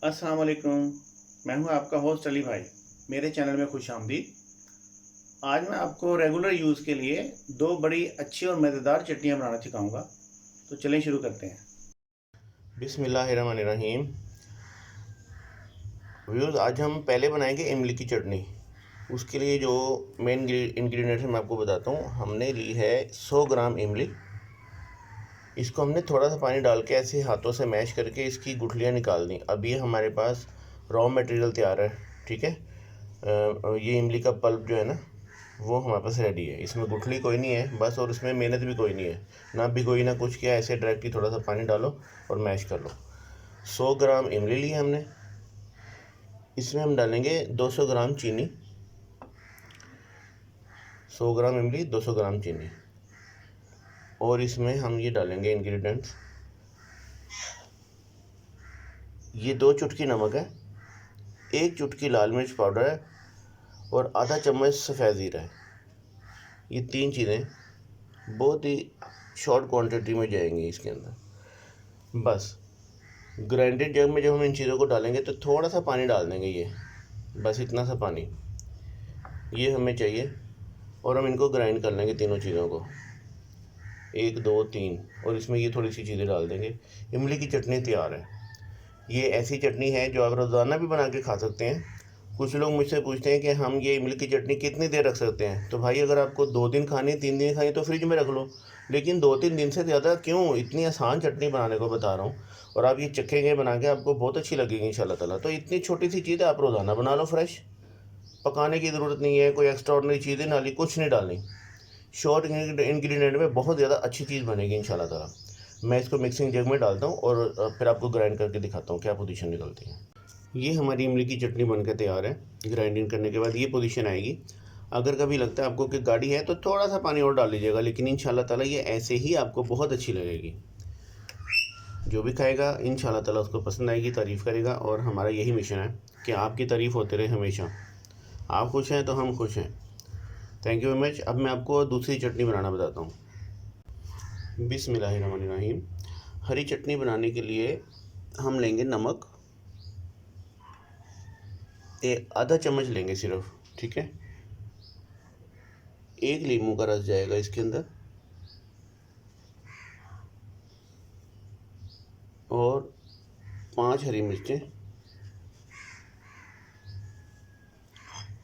अस्सलाम वालेकुम। मैं हूं आपका होस्ट अली भाई। मेरे चैनल में खुश आमदीद। आज मैं आपको रेगुलर यूज़ के लिए दो बड़ी अच्छी और मज़ेदार चटनियां बनाना सिखाऊंगा। तो चलें शुरू करते हैं। बिस्मिल्लाहिर्रहमानिर्रहीम। व्यूज़, आज हम पहले बनाएंगे इमली की चटनी। उसके लिए जो मेन इंग्रेडिएंट्स मैं आपको बताता हूँ। हमने ली है 100 ग्राम इमली। इसको हमने थोड़ा सा पानी डाल के ऐसे हाथों से मैश करके इसकी गुठलियाँ निकाल दी। अब ये हमारे पास रॉ मटेरियल तैयार है। ठीक है। ये इमली का पल्प जो है ना, वो हमारे पास रेडी है। इसमें गुठली कोई नहीं है बस, और इसमें मेहनत भी कोई नहीं है, ना भिगोई ना कुछ किया। ऐसे डायरेक्ट ही थोड़ा सा पानी डालो और मैश कर लो। 100 ग्राम इमली ली हमने। इसमें हम डालेंगे 200 ग्राम चीनी। 100 ग्राम इमली, 200 ग्राम चीनी। और इसमें हम ये डालेंगे इंग्रेडिएंट्स। ये 2 चुटकी नमक है, 1 चुटकी लाल मिर्च पाउडर है, और आधा चम्मच सफ़ेद ज़ीरा है। ये 3 चीज़ें बहुत ही शॉर्ट क्वांटिटी में जाएंगी इसके अंदर। बस ग्राइंडेड जग में जब हम इन चीज़ों को डालेंगे तो थोड़ा सा पानी डाल देंगे। ये बस इतना सा पानी ये हमें चाहिए। और हम इनको ग्राइंड कर लेंगे तीनों चीज़ों को, 1 2 3। और इसमें ये थोड़ी सी चीज़ें डाल देंगे। इमली की चटनी तैयार है। ये ऐसी चटनी है जो आप रोज़ाना भी बना के खा सकते हैं। कुछ लोग मुझसे पूछते हैं कि हम ये इमली की चटनी कितनी देर रख सकते हैं। तो भाई, अगर आपको 2 दिन खानी, 3 दिन खानी तो फ्रिज में रख लो, लेकिन 2-3 दिन से ज़्यादा क्यों। इतनी आसान चटनी बनाने को बता रहा हूँ, और आप ये चखेंगे बना के, आपको बहुत अच्छी लगेगी इंशाल्लाह ताला। तो इतनी छोटी सी चीज़ आप रोज़ाना बना लो फ्रेश। पकाने की ज़रूरत नहीं है, कोई एक्स्ट्राऑर्डिनरी चीज़ें डाली, कुछ नहीं डालनी। शॉर्ट इंग्रेडिएंट में बहुत ज़्यादा अच्छी चीज़ बनेगी इंशाल्लाह ताला। मैं इसको मिक्सिंग जग में डालता हूँ और फिर आपको ग्राइंड करके दिखाता हूँ क्या पोजीशन निकलती है। ये हमारी इमली की चटनी बनकर तैयार है। ग्राइंडिंग करने के बाद ये पोजीशन आएगी। अगर कभी लगता है आपको कि गाढ़ी है तो थोड़ा सा पानी और डाल लीजिएगा, लेकिन इंशाल्लाह ताला ये ऐसे ही आपको बहुत अच्छी लगेगी। जो भी खाएगा इंशाल्लाह ताला उसको पसंद आएगी, तारीफ़ करेगा। और हमारा यही मिशन है कि आपकी तारीफ़ होते रहे हमेशा। आप खुश हैं तो हम खुश हैं। Thank you very much. अब मैं आपको दूसरी चटनी बनाना बताता हूँ। बिस्मिल्लाहिर्रहमानिर्रहीम। हरी चटनी बनाने के लिए हम लेंगे नमक, आधा चम्मच लेंगे सिर्फ। ठीक है। 1 नींबू का रस जाएगा इसके अंदर, और 5 हरी मिर्चें।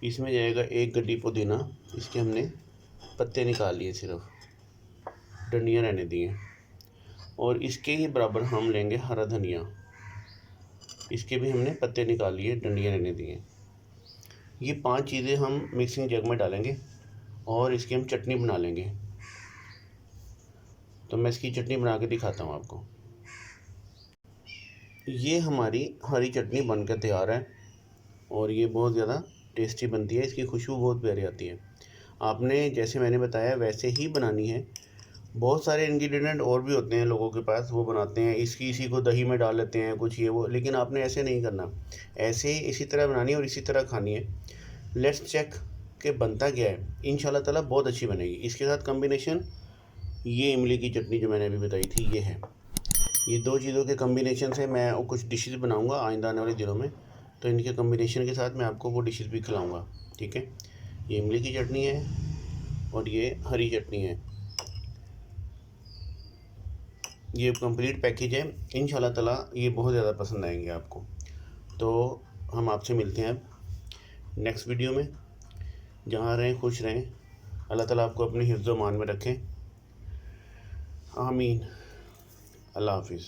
इसमें जाएगा 1 गड्डी पुदीना। इसके हमने पत्ते निकाल लिए, सिर्फ डंडियाँ रहने दी हैं। और इसके ही बराबर हम लेंगे हरा धनिया। इसके भी हमने पत्ते निकाल लिए, डंडियाँ रहने दी हैं। ये 5 चीज़ें हम मिक्सिंग जग में डालेंगे और इसकी हम चटनी बना लेंगे। तो मैं इसकी चटनी बना के दिखाता हूँ आपको। ये हमारी हरी चटनी बनकर तैयार है, और ये बहुत ज़्यादा टेस्टी बनती है। इसकी खुशबू बहुत प्यारी आती है। आपने जैसे मैंने बताया वैसे ही बनानी है। बहुत सारे इंग्रेडिएंट और भी होते हैं लोगों के पास, वो बनाते हैं इसी को दही में डाल लेते हैं कुछ ये वो, लेकिन आपने ऐसे नहीं करना। ऐसे ही इसी तरह बनानी है और इसी तरह खानी है। लेट्स चेक के बनता क्या है। इंशाल्लाह ताला बहुत अच्छी बनेगी। इसके साथ कम्बिनेशन ये इमली की चटनी जो मैंने अभी बताई थी ये है। ये 2 चीज़ों के कम्बिनेशन से मैं कुछ डिशेज़ बनाऊंगा आइंदा आने वाले दिनों में। तो इनके कम्बिनेशन के साथ मैं आपको वो डिशेज़ भी खिलाऊंगा। ठीक है। ये इमली की चटनी है और ये हरी चटनी है। ये कंप्लीट पैकेज है। इंशाल्लाह ताला ये बहुत ज़्यादा पसंद आएंगे आपको। तो हम आपसे मिलते हैं अब नेक्स्ट वीडियो में। जहाँ रहें खुश रहें। अल्लाह ताला आपको अपने हिफ्ज़ व मान में रखें। आमीन। अल्लाह हाफिज़।